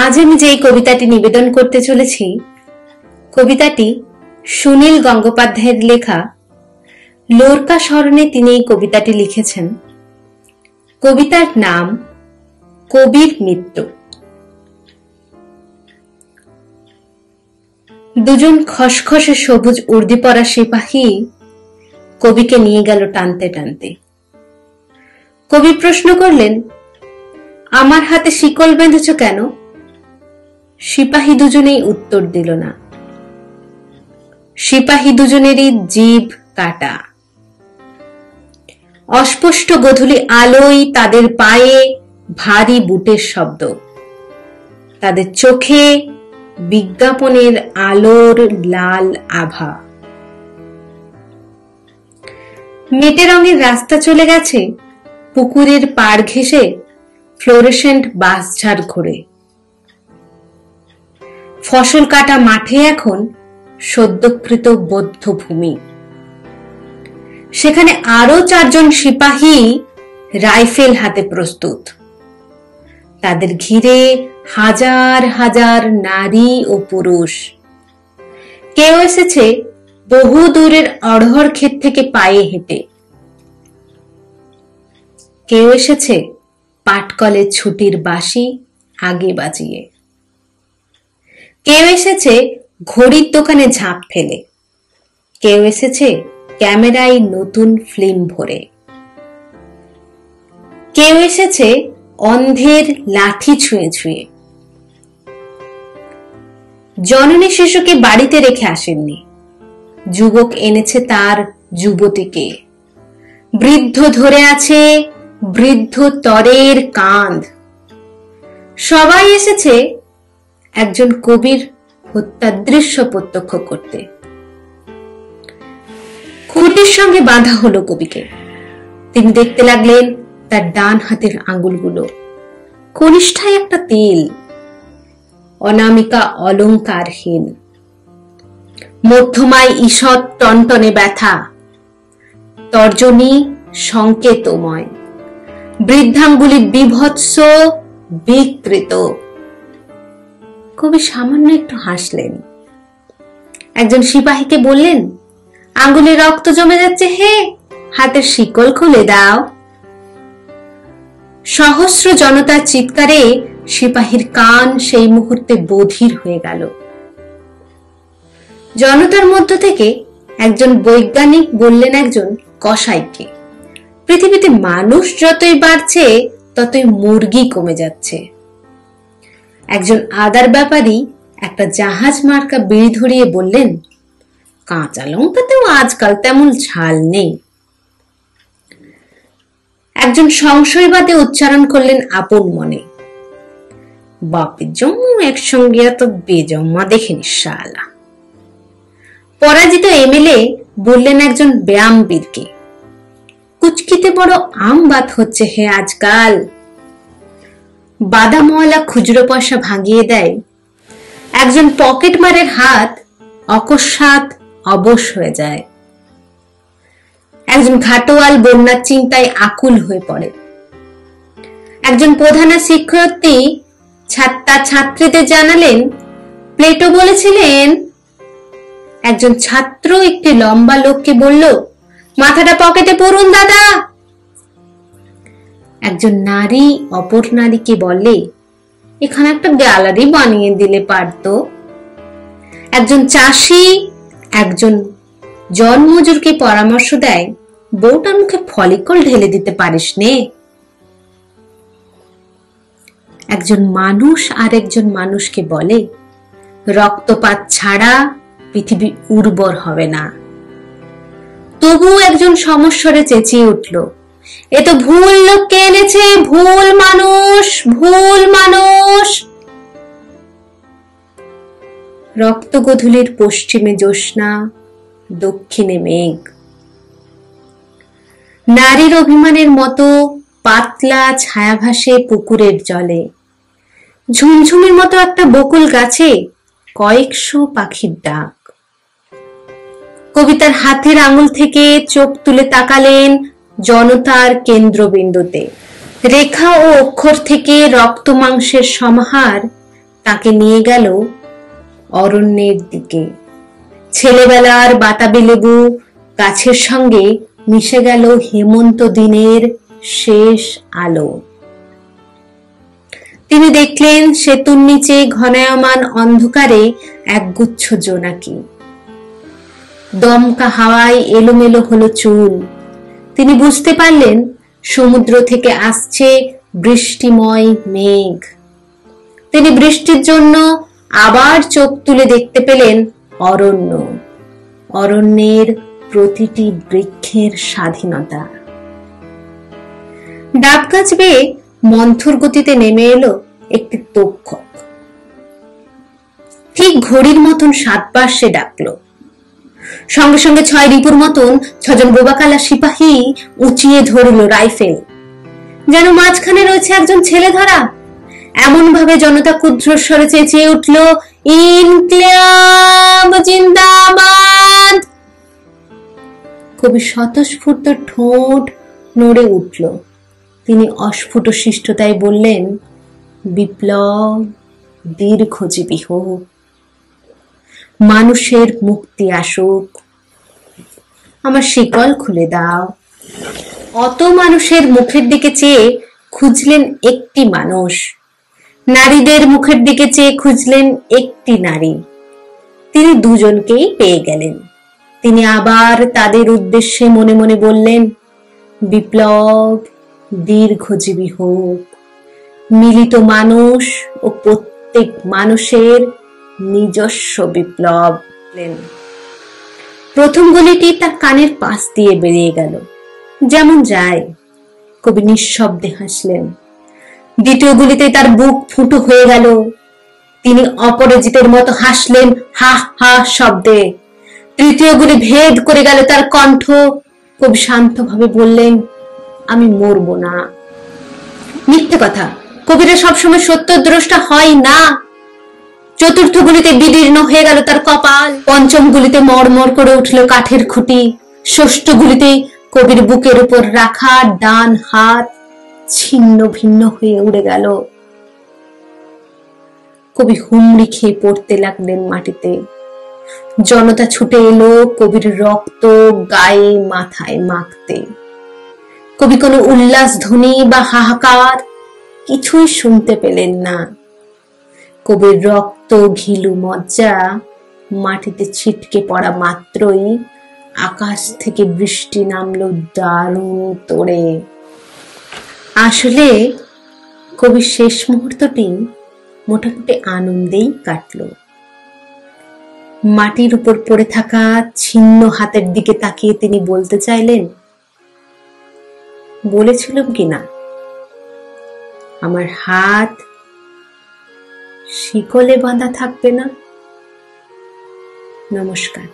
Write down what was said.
আজ আমি যে কবিতাটি নিবেদন করতে চলেছি, কবিতাটি সুনীল গঙ্গোপাধ্যায়ের লেখা। লোরকা স্মরণে তিনি এই কবিতাটি লিখেছেন। কবিতার নাম কবির মৃত্যু। দুজন খসখসে সবুজ উর্দি পরা সিপাহী কবিকে নিয়ে গেল টানতে টানতে। কবি প্রশ্ন করলেন, আমার হাতে শিকল বেঁধেছ কেন? সিপাহী দুজনেই উত্তর দিল না। সিপাহী দুজনেরই জিভ কাটা। অস্পষ্ট গোধূলি আলোয় তাদের পায়ে ভারী বুটের শব্দ, তাদের চোখে বিজ্ঞাপনের আলোর লাল আভা। মেটে রঙের রাস্তা চলে গেছে পুকুরের পাড় ঘেঁষে ফ্লোরেসেন্ট বাঁশঝাড় ঘুরে। ফসল কাটা মাঠে এখন সদ্যকৃত বদ্ধ ভূমি। সেখানে আরো 4 জন সিপাহী রাইফেল হাতে প্রস্তুত। তাদের ঘিরে হাজার হাজার নারী ও পুরুষ। কেউ এসেছে বহু দূরের অড়হর ক্ষেত থেকে পায়ে হেঁটে, কেউ এসেছে পাটকলের ছুটির বাঁশি আগে বাজিয়ে, কেউ এসেছে ঘড়ির দোকানে ঝাঁপ ফেলে, কেউ এসেছে ক্যামেরায় নতুন ফিল্ম ভরে, কেউ এসেছে অন্ধের লাঠি ছুঁয়ে ছুঁয়ে। জননী শিশুকে বাড়িতে রেখে আসেননি, যুবক এনেছে তার যুবতীকে। বৃদ্ধ ধরে আছে বৃদ্ধ তরের কাঁধ। সবাই এসেছে একজন কবির হত্যার দৃশ্য প্রত্যক্ষ করতে। খুঁটির সঙ্গে বাঁধা হলো কবিকে। তিনি দেখতে লাগলেন তার ডান হাতের আঙ্গুলগুলো। কনিষ্ঠায় একটা তিল, অনামিকা অলঙ্কারহীন, মধ্যমায় ঈষৎ টনটনে ব্যথা, তর্জনী সংকেতময়, বৃদ্ধাঙ্গুলি বিভৎস বিকৃত। কবি সামান্য একটু হাসলেন। একজন সিপাহীকে বললেন, আঙ্গুলে রক্ত জমে যাচ্ছে, হে হাতের শিকল খুলে দাও। সহস্র জনতার চিৎকারে সিপাহীর কান সেই মুহূর্তে বধির হয়ে গেল। জনতার মধ্য থেকে একজন বৈজ্ঞানিক বললেন একজন কসাইকে, পৃথিবীতে মানুষ যতই বাড়ছে ততই মুরগি কমে যাচ্ছে। একজন আদার ব্যাপারী একটা জাহাজ মার্কা বিড়ি ধরিয়ে বললেন, কাঁচা লঙ্কাতেও আজকাল তেমন ঝাল নেই। একজন সংশয়বাদে উচ্চারণ করলেন আপন মনে, বাপের জন্ম একসঙ্গে এত বেজম্মা দেখেনি শালা। পরাজিত এমএলএ বললেন একজন ব্যায়ামবীরকে, কুচকিতে বড় আম বাত হচ্ছে হে আজকাল। বাদামওয়ালা খুচরো পয়সা ভাঙিয়ে দেয়। একজন পকেট মারের হাত অকস্মাৎ অবশ হয়ে যায়। একজন ঘাটোয়াল বন্যার চিন্তায় আকুল হয়ে পড়ে। একজন প্রধান শিক্ষার্থী ছাত্রীদের জানালেন, প্লেটো বলেছিলেন। একজন ছাত্র একটি লম্বা লোককে বলল, মাথাটা পকেটে পড়ুন দাদা। একজন নারী অপর নারীকে বলে, এখানে একটা গ্যালারি বানিয়ে দিলে পারতো। একজন চাষি একজন জনমজুরকে পরামর্শ দেয়, বউটার মুখে ফলিকল ঢেলে দিতে পারিস নে। একজন মানুষ আর একজন মানুষকে বলে, রক্তপাত ছাড়া পৃথিবী উর্বর হবে না। তবু একজন সমস্বরে চেঁচিয়ে উঠল, এ তো ভুল লোককে এনেছে, ভুল মানুষ, ভুল মানুষ। রক্ত গোধূলির পশ্চিমে জ্যোৎস্না, দক্ষিণে মেঘ। নারীর অভিমানের মতো পাতলা ছায়া ভাসে পুকুরের জলে। ঝুমঝুমির মতো একটা বকুল গাছে কয়েকশো পাখির ডাক। কবিতার হাতের আঙুল থেকে চোখ তুলে তাকালেন জনতার কেন্দ্রবিন্দুতে। রেখা ও অক্ষর থেকে রক্ত মাংসের সমাহার তাকে নিয়ে গেল অরণ্যের দিকে। ছেলেবেলার বাতাবি লেবু গাছের সঙ্গে মিশে গেল হেমন্ত দিনের শেষ আলো। তিনি দেখলেন সেতুর নিচে ঘনায়মান অন্ধকারে একগুচ্ছ জোনাকি। দমকা হাওয়ায় এলোমেলো হলো চুল। তিনি বুঝতে পারলেন সমুদ্র থেকে আসছে বৃষ্টিময় মেঘ। তিনি বৃষ্টির জন্য আবার চোখ তুলে দেখতে পেলেন অরণ্য, অরণ্যের প্রতিটি বৃক্ষের স্বাধীনতা। ডাব গাছ বেয়ে মন্থর গতিতে নেমে এলো একটি তক্ষক। ঠিক ঘড়ির মতন 7 বার সে ডাকলো। সঙ্গে সঙ্গে 6 রিপুর মতন 6 জন বোবাকালা সিপাহী উঁচিয়ে ধরল রাইফেল, যেন মাঝখানে রয়েছে একজন ছেলে ধরা। এমন ভাবে জনতা ক্ষুদ্র স্বরে চেঁচিয়ে উঠল, ইনকিলাব জিন্দাবাদ। কবি স্বতঃস্ফূর্ত ঠোঁট নড়ে উঠল। তিনি অস্ফুট শিষ্টতায় বললেন, বিপ্লব দীর্ঘজীবী হোক, মানুষের মুক্তি আসুক, আমার শিকল খুলে দাও। অত মানুষের মুখের দিকে চেয়ে খুঁজলেন একটি মানুষ, নারীদের মুখের দিকে চেয়ে খুঁজলেন একটি নারী। তিনি দুজনকেই পেয়ে গেলেন। তিনি আবার তাদের উদ্দেশ্যে মনে মনে বললেন, বিপ্লব দীর্ঘজীবী হোক, মিলিত মানুষ ও প্রত্যেক মানুষের নিজস্ব বিপ্লব। প্রথম গুলিটি তার কানের পাশ দিয়ে বেরিয়ে গেল, যেমন যায়। কবি নিঃশব্দে হাসলেন। দ্বিতীয় গুলিতে তার বুক ফুটো হয়ে গেল। তিনি অপরাজিতের মতো হাসলেন হা হা শব্দে। তৃতীয় গুলি ভেদ করে গেল তার কণ্ঠ। কবি শান্তভাবে বললেন, আমি মরব না। মিথ্যে কথা, কবিরা সবসময় সত্যদ্রষ্টা হয় না। চতুর্থ গুলিতে বিদীর্ণ হয়ে গেল তার কপাল। পঞ্চম গুলিতে মরমর করে উঠল কাঠের খুঁটি। ষষ্ঠ গুলিতে কবির বুকের উপর রাখা ডান হাত ছিন্ন ভিন্ন হয়ে উড়ে গেল। কবি হুমড়ি খেয়ে পড়তে লাগলেন মাটিতে। জনতা ছুটে এলো কবির রক্ত গায়ে মাথায় মাখতে। কবি কোনো উল্লাস ধ্বনি বা হাহাকার কিছুই শুনতে পেলেন না। কবির রক্ত ঘিলু মজ্জা মাটিতে ছিটকে পড়া মাত্রই আকাশ থেকে বৃষ্টি নামলো দারুণ তোড়ে। আসলে কবির শেষ মুহূর্তটি মোটামুটি আনন্দেই কাটল। মাটির উপর পড়ে থাকা ছিন্ন হাতের দিকে তাকিয়ে তিনি বলতে চাইলেন, বলেছিলাম কিনা আমার হাত শিকলে বাঁধা থাকবে না। নমস্কার।